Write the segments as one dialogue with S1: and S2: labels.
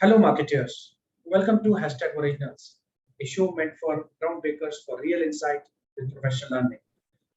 S1: Hello, marketers. Welcome to Hashtag Originals, a show meant for groundbreakers for real insight with professional learning.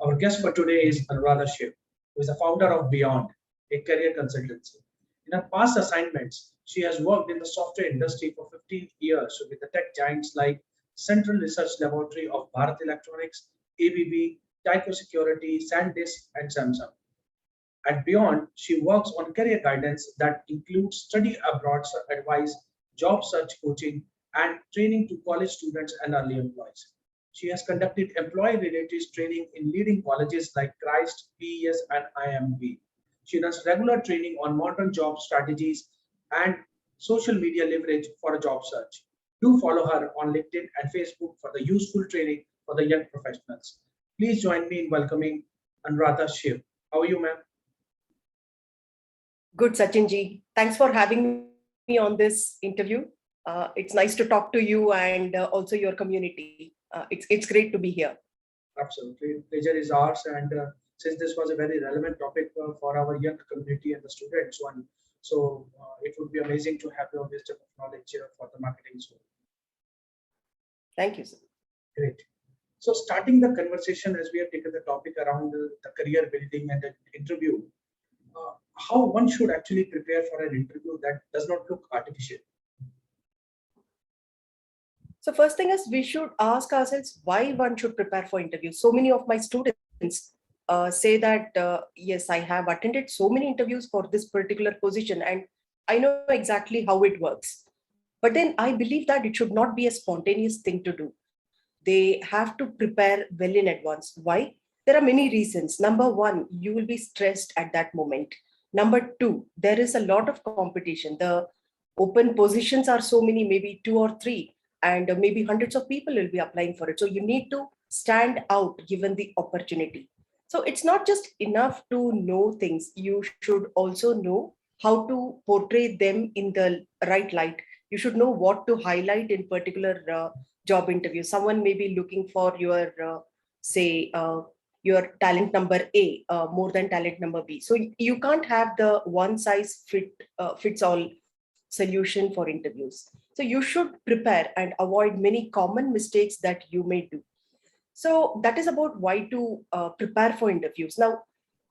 S1: Our guest for today is Anuradha Shiv, who is the founder of Beyond, a career consultancy. In her past assignments, she has worked in the software industry for 15 years with the tech giants like Central Research Laboratory of Bharat Electronics, ABB, Tyco Security, SanDisk, and Samsung. At Beyond, she works on career guidance that includes study abroad advice, job search coaching, and training to college students and early employees. She has conducted employee related training in leading colleges like Christ, PES, and IMB. She does regular training on modern job strategies and social media leverage for a job search. Do follow her on LinkedIn and Facebook for the useful training for the young professionals. Please join me in welcoming Anuradha Shiv. How are you, ma'am?
S2: Good, Sachin ji. Thanks for having me on this interview. It's nice to talk to you and also your community. It's great to be here.
S1: Absolutely. Pleasure is ours. And since this was a very relevant topic for our young community and the students, it would be amazing to have your wisdom of knowledge for the marketing. So,
S2: thank you, sir.
S1: Great. So, starting the conversation as we have taken the topic around the career building and the interview, how one should actually prepare for an interview that does not look artificial.
S2: So first thing is we should ask ourselves why one should prepare for interviews. So many of my students say that, yes, I have attended so many interviews for this particular position and I know exactly how it works. But then I believe that it should not be a spontaneous thing to do. They have to prepare well in advance. Why? There are many reasons. Number one, you will be stressed at that moment. Number two, there is a lot of competition. The open positions are so many, maybe two or three, and maybe hundreds of people will be applying for it. So you need to stand out given the opportunity. So it's not just enough to know things. You should also know how to portray them in the right light. You should know what to highlight in particular job interview. Someone may be looking for your, your talent number A more than talent number B. So you can't have the one size fits all solution for interviews. So you should prepare and avoid many common mistakes that you may do. So that is about why to prepare for interviews. Now,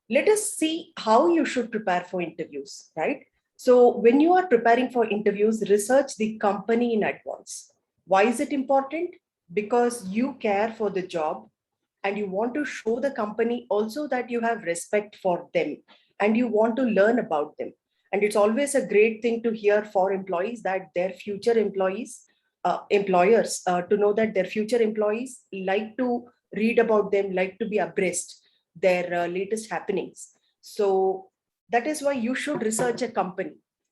S2: let us see how you should prepare for interviews, right? So when you are preparing for interviews, research the company in advance. Why is it important? Because you care for the job and you want to show the company also that you have respect for them and you want to learn about them. And it's always a great thing to hear for employees that their future employers, to know that their future employees like to read about them, like to be abreast their latest happenings. So that is why you should research a company.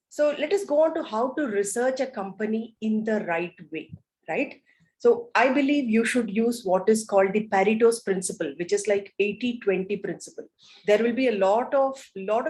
S2: So let us go on to how to research a company in the right way, right? So I believe you should use what is called the Pareto's principle, which is like 80-20 principle. There will be a lot of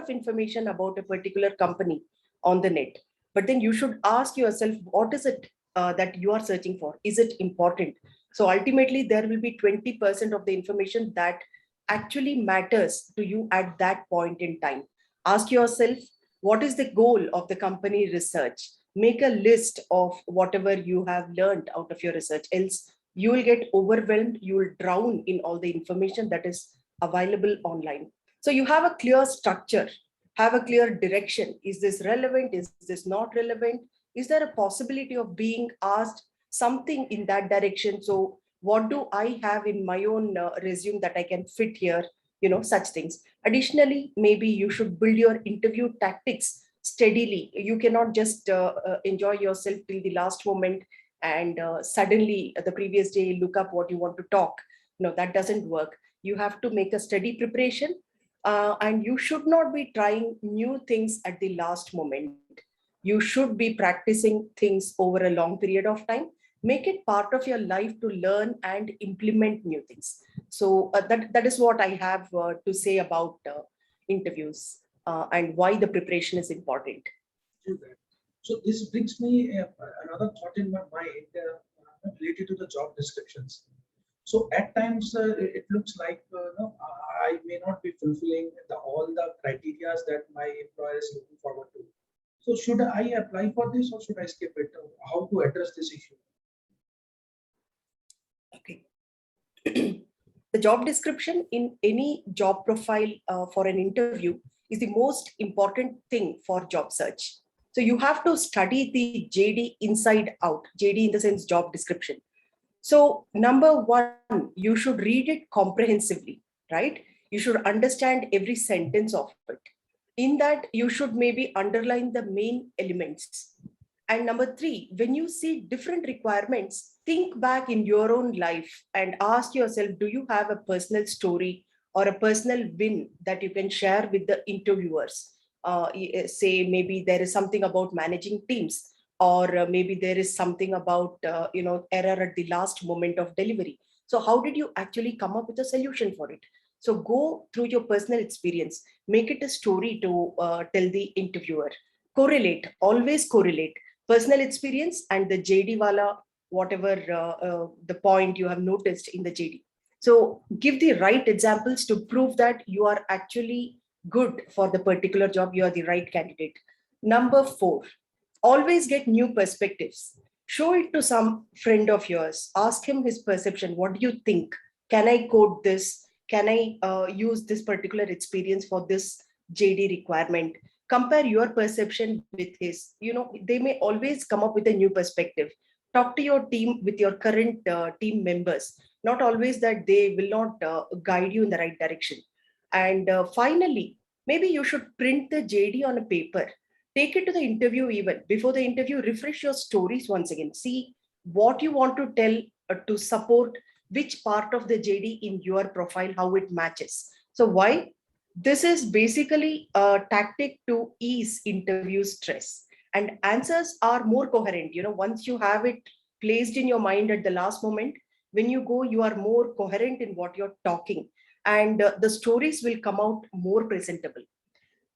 S2: information about a particular company on the net, but then you should ask yourself, what is it that you are searching for? Is it important? So ultimately, there will be 20% of the information that actually matters to you at that point in time. Ask yourself, what is the goal of the company research? Make a list of whatever you have learned out of your research, else you will get overwhelmed, you will drown in all the information that is available online. So you have a clear structure, have a clear direction. Is this relevant? Is this not relevant? Is there a possibility of being asked something in that direction? So what do I have in my own resume that I can fit here? Such things. Additionally, maybe you should build your interview tactics steadily. You cannot just enjoy yourself till the last moment and suddenly the previous day look up what you want to talk. No, that doesn't work. You have to make a steady preparation, and you should not be trying new things at the last moment. You should be practicing things over a long period of time. Make it part of your life to learn and implement new things. So that is what I have to say about interviews and why the preparation is important.
S1: So this brings me another thought in my mind related to the job descriptions. So at times it looks like no, I may not be fulfilling all the criteria that my employer is looking forward to. So should I apply for this or should I skip it? How to address this issue?
S2: Okay. The job description in any job profile for an interview is the most important thing for job search. So you have to study the JD inside out, JD in the sense job description. So number one, you should read it comprehensively, right? You should understand every sentence of it. In that, you should maybe underline the main elements. And number three, when you see different requirements, think back in your own life and ask yourself, do you have a personal story or a personal win that you can share with the interviewers? Say maybe there is something about managing teams, or maybe there is something about error at the last moment of delivery. So how did you actually come up with a solution for it? So go through your personal experience, make it a story to tell the interviewer. Correlate, always correlate personal experience and the JD wala, whatever the point you have noticed in the JD. So give the right examples to prove that you are actually good for the particular job, you are the right candidate. Number four, always get new perspectives. Show it to some friend of yours. Ask him his perception. What do you think? Can I code this? Can I use this particular experience for this JD requirement? Compare your perception with his. They may always come up with a new perspective. Talk to your team with your current team members. Not always that they will not guide you in the right direction. And finally, maybe you should print the JD on a paper, take it to the interview. Even before the interview, refresh your stories once again, see what you want to tell to support which part of the JD in your profile, how it matches. So why this is basically a tactic to ease interview stress, and answers are more coherent. Once you have it placed in your mind at the last moment, when you go, you are more coherent in what you're talking, and the stories will come out more presentable.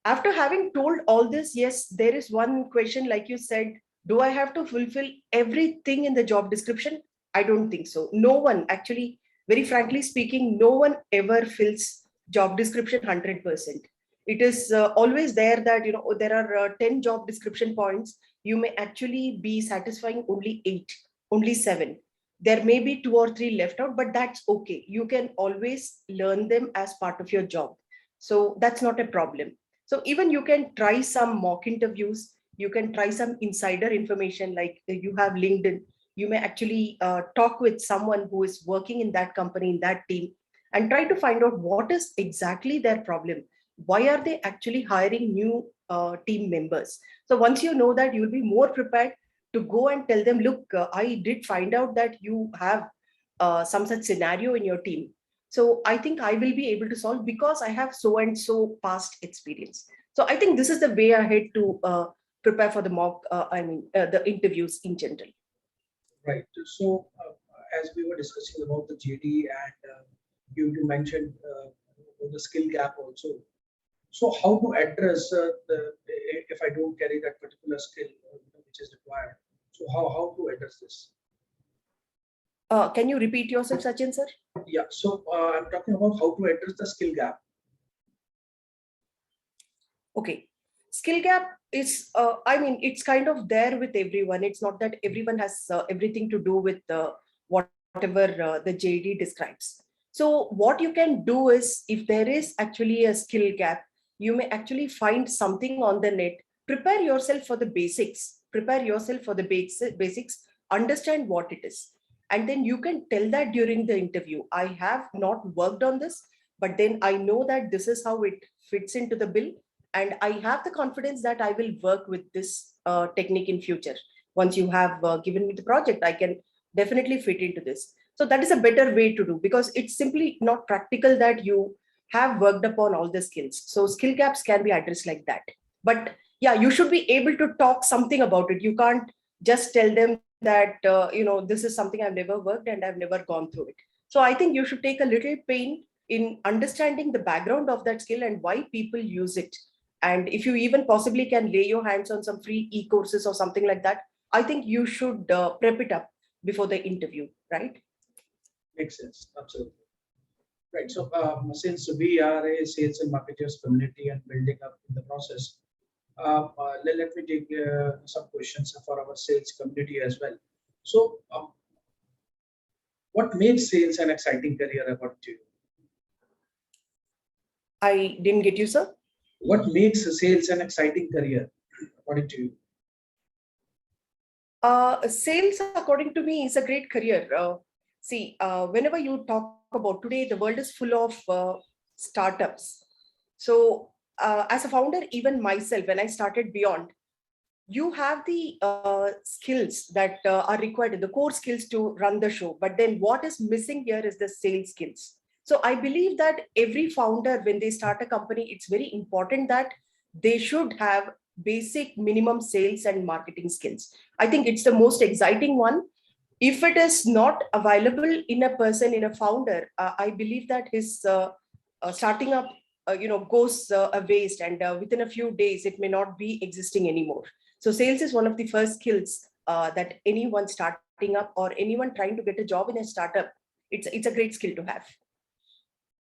S2: After having told all this, yes, there is one question, like you said, do I have to fulfill everything in the job description? I don't think so. No one, actually, very frankly speaking, no one ever fills job description 100%. It is always there that, there are 10 job description points. You may actually be satisfying only 8, only 7. There may be 2 or 3 left out, but that's okay. You can always learn them as part of your job. So that's not a problem. So even you can try some mock interviews, you can try some insider information, like you have LinkedIn. You may actually talk with someone who is working in that company, in that team, and try to find out what is exactly their problem. Why are they actually hiring new team members? So once you know that, you will be more prepared to go and tell them, look, I did find out that you have some such scenario in your team. So I think I will be able to solve because I have so and so past experience. So I think this is the way ahead to prepare for the the interviews in general.
S1: Right. So as we were discussing about the JD and you mentioned the skill gap also. So how to address if I don't carry that particular skill which is required? So how to address this?
S2: Can you repeat yourself, Sachin, sir?
S1: Yeah. So I'm talking about how to address the skill gap.
S2: Okay. Skill gap is, it's kind of there with everyone. It's not that everyone has everything to do with whatever the JD describes. So what you can do is, if there is actually a skill gap, you may actually find something on the net. Prepare yourself for the basics. Prepare yourself for the basics. Understand what it is. And then you can tell that during the interview. I have not worked on this, but then I know that this is how it fits into the bill, and I have the confidence that I will work with this technique in future. Once you have given me the project, I can definitely fit into this. So that is a better way to do, because it's simply not practical that you have worked upon all the skills. So skill gaps can be addressed like that. But yeah, you should be able to talk something about it. You can't just tell them that this is something I've never worked and I've never gone through it. So I think you should take a little pain in understanding the background of that skill and why people use it. And if you even possibly can lay your hands on some free e-courses or something like that, I think you should prep it up before the interview, right?
S1: Makes sense. Absolutely. Right. So since we are a sales and marketers community and building up in the process, let me take some questions for our sales community as well. So, what makes sales an exciting career according to you?
S2: I didn't get you, sir.
S1: What makes sales an exciting career according to you?
S2: Sales, according to me, is a great career. Whenever you talk about today, the world is full of startups. So, as a founder, even myself, when I started Beyond, you have the skills that are required, the core skills to run the show. But then what is missing here is the sales skills. So I believe that every founder, when they start a company, it's very important that they should have basic minimum sales and marketing skills. I think it's the most exciting one. If it is not available in a person, in a founder, I believe that his starting up goes a waste, and within a few days it may not be existing anymore. So sales is one of the first skills that anyone starting up or anyone trying to get a job in a startup, it's a great skill to have.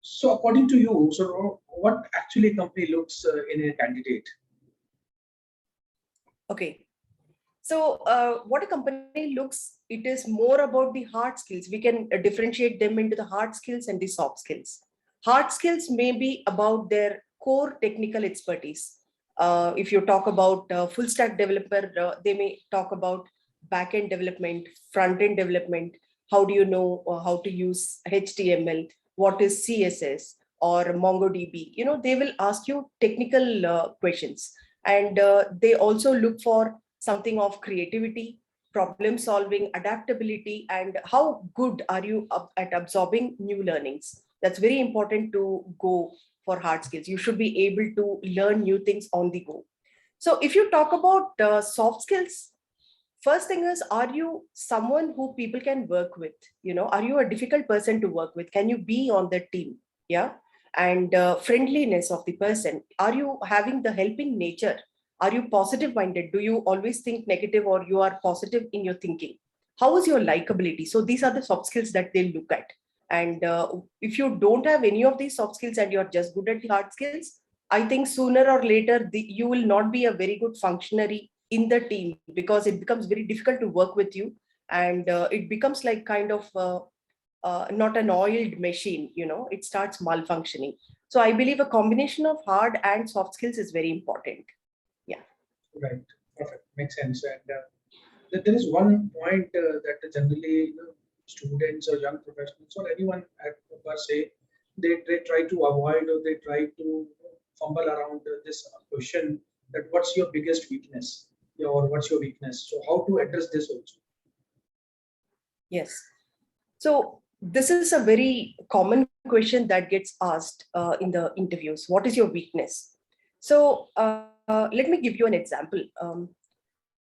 S1: So, according to you, so what actually a company looks in a candidate?
S2: Okay. So what a company looks, it is more about the hard skills. We can differentiate them into the hard skills and the soft skills. Hard skills may be about their core technical expertise. If you talk about full stack developer, they may talk about back-end development, front-end development. How do you know how to use HTML? What is CSS or MongoDB? They will ask you technical questions. And they also look for something of creativity, problem solving, adaptability, and how good are you at absorbing new learnings. That's very important to go for hard skills. You should be able to learn new things on the go. So if you talk about soft skills, first thing is, are you someone who people can work with? Are you a difficult person to work with? Can you be on the team? Yeah. And friendliness of the person. Are you having the helping nature? Are you positive minded? Do you always think negative, or you are positive in your thinking? How is your likability? So these are the soft skills that they look at. And if you don't have any of these soft skills and you're just good at the hard skills, I think sooner or later you will not be a very good functionary in the team, because it becomes very difficult to work with you, and it becomes like kind of not an oiled machine. It starts malfunctioning. So I believe a combination of hard and soft skills is very important. Yeah.
S1: Right. Perfect. Makes sense. And there is one point that generally students or young professionals or anyone at per se, they try to avoid, or they try to fumble around this question, that what's your biggest weakness? Yeah, or what's your weakness? So how to address this also?
S2: Yes. So this is a very common question that gets asked in the interviews. What is your weakness? So let me give you an example.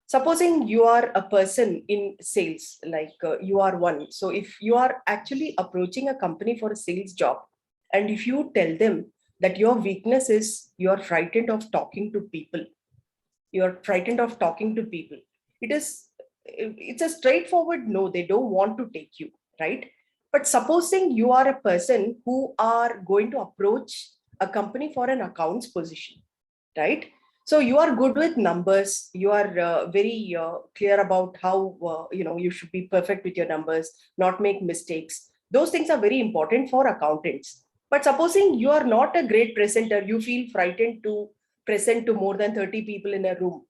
S2: Supposing you are a person in sales, like you are one. So if you are actually approaching a company for a sales job, and if you tell them that your weakness is you're frightened of talking to people, you're frightened of talking to people, it's a straightforward no. They don't want to take you, right? But supposing you are a person who are going to approach a company for an accounts position, right? So you are good with numbers. You are very clear about how you should be perfect with your numbers, not make mistakes. Those things are very important for accountants. But supposing you are not a great presenter, you feel frightened to present to more than 30 people in a room.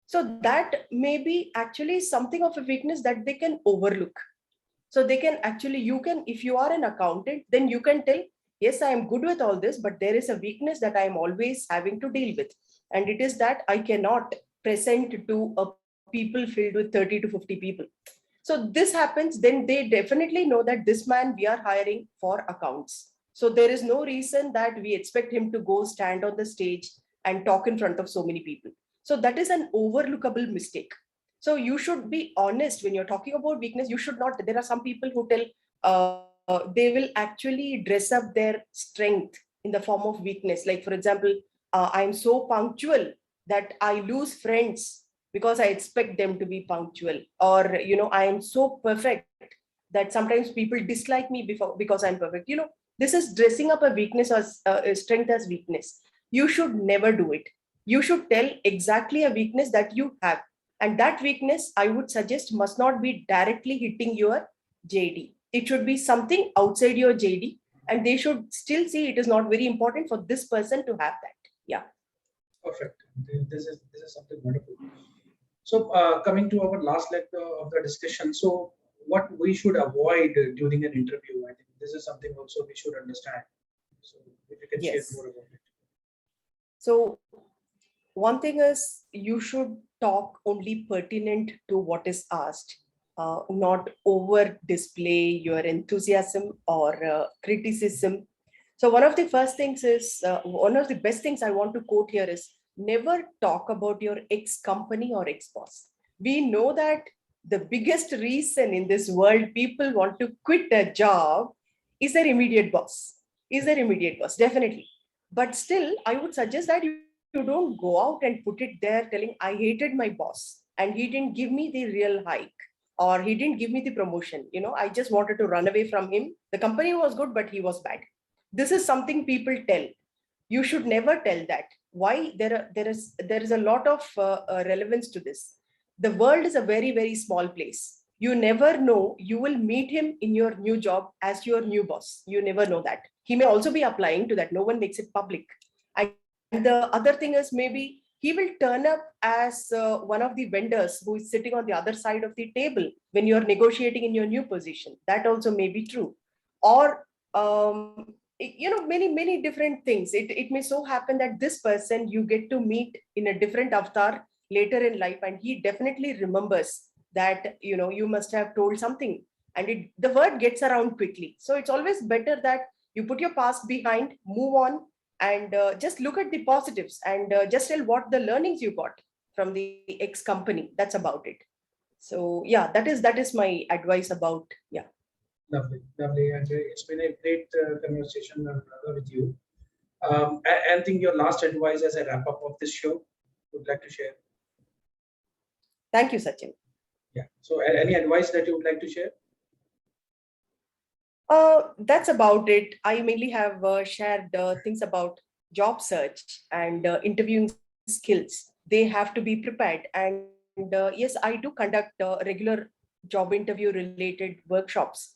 S2: So that may be actually something of a weakness that they can overlook. So they can actually, if you are an accountant, then you can tell, yes, I am good with all this, but there is a weakness that I am always having to deal with. And it is that I cannot present to a people filled with 30 to 50 people. So this happens, then they definitely know that this man we are hiring for accounts. So there is no reason that we expect him to go stand on the stage and talk in front of so many people. So that is an overlookable mistake. So you should be honest when you're talking about weakness. You should not. There are some people who tell they will actually dress up their strength in the form of weakness. Like, for example, I'm so punctual that I lose friends because I expect them to be punctual. Or, I am so perfect that sometimes people dislike me because I'm perfect. This is dressing up a weakness as a strength as weakness. You should never do it. You should tell exactly a weakness that you have. And that weakness, I would suggest, must not be directly hitting your JD. It should be something outside your JD, and they should still see it is not very important for this person to have that. Yeah.
S1: Perfect. This is something wonderful. So coming to our last leg of the discussion, so what we should avoid during an interview, I think this is something also we should understand. So if you can share
S2: Yes.
S1: more about it.
S2: So one thing is you should talk only pertinent to what is asked, not over display your enthusiasm or criticism. So one of the first things is, one of the best things I want to quote here is, never talk about your ex company or ex boss. We know that the biggest reason in this world people want to quit a job is their immediate boss. Is their immediate boss, definitely. But still, I would suggest that you don't go out and put it there telling, I hated my boss and he didn't give me the real hike or he didn't give me the promotion. I just wanted to run away from him. The company was good, but he was bad. This is something people tell. You should never tell that. Why? There is a lot of relevance to this. The world is a very, very small place. You never know, you will meet him in your new job as your new boss. You never know that. He may also be applying to that. No one makes it public. And the other thing is, maybe he will turn up as one of the vendors who is sitting on the other side of the table when you're negotiating in your new position. That also may be true. Or many different things. It may so happen that this person you get to meet in a different avatar later in life, and he definitely remembers that you must have told something, and the word gets around quickly. So it's always better that you put your past behind, move on, and just look at the positives, and just tell what the learnings you got from the ex company. That's about it. So yeah, that is my advice about. Yeah.
S1: Lovely, lovely, and it's been a great conversation with you. Anything your last advice as a wrap up of this show would like to share?
S2: Thank you, Sachin.
S1: Yeah. So any advice that you would like to share?
S2: That's about it. I mainly have shared things about job search and interviewing skills. They have to be prepared. And yes, I do conduct regular job interview related workshops.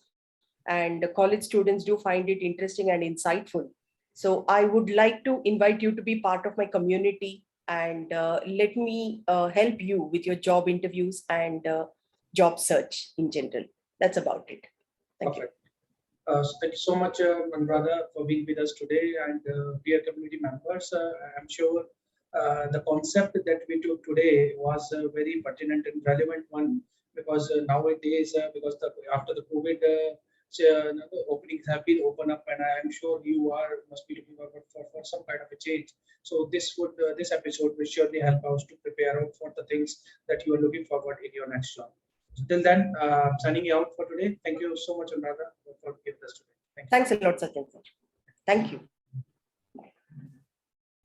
S2: And college students do find it interesting and insightful. So I would like to invite you to be part of my community, and let me help you with your job interviews and job search in general. That's about it. Thank you.
S1: Perfect. So thank you so much, Anuradha, for being with us today, and dear community members. I'm sure the concept that we took today was a very pertinent and relevant one, because nowadays, because after the COVID, the openings have been opened up, and I am sure you must be looking forward for some kind of a change. So this episode will surely help us to prepare for the things that you are looking forward in your next job. Till then, signing you out for today. Thank you so much, Anuradha, for giving us today. Thank you.
S2: Thanks a lot, Satyan. Thank you.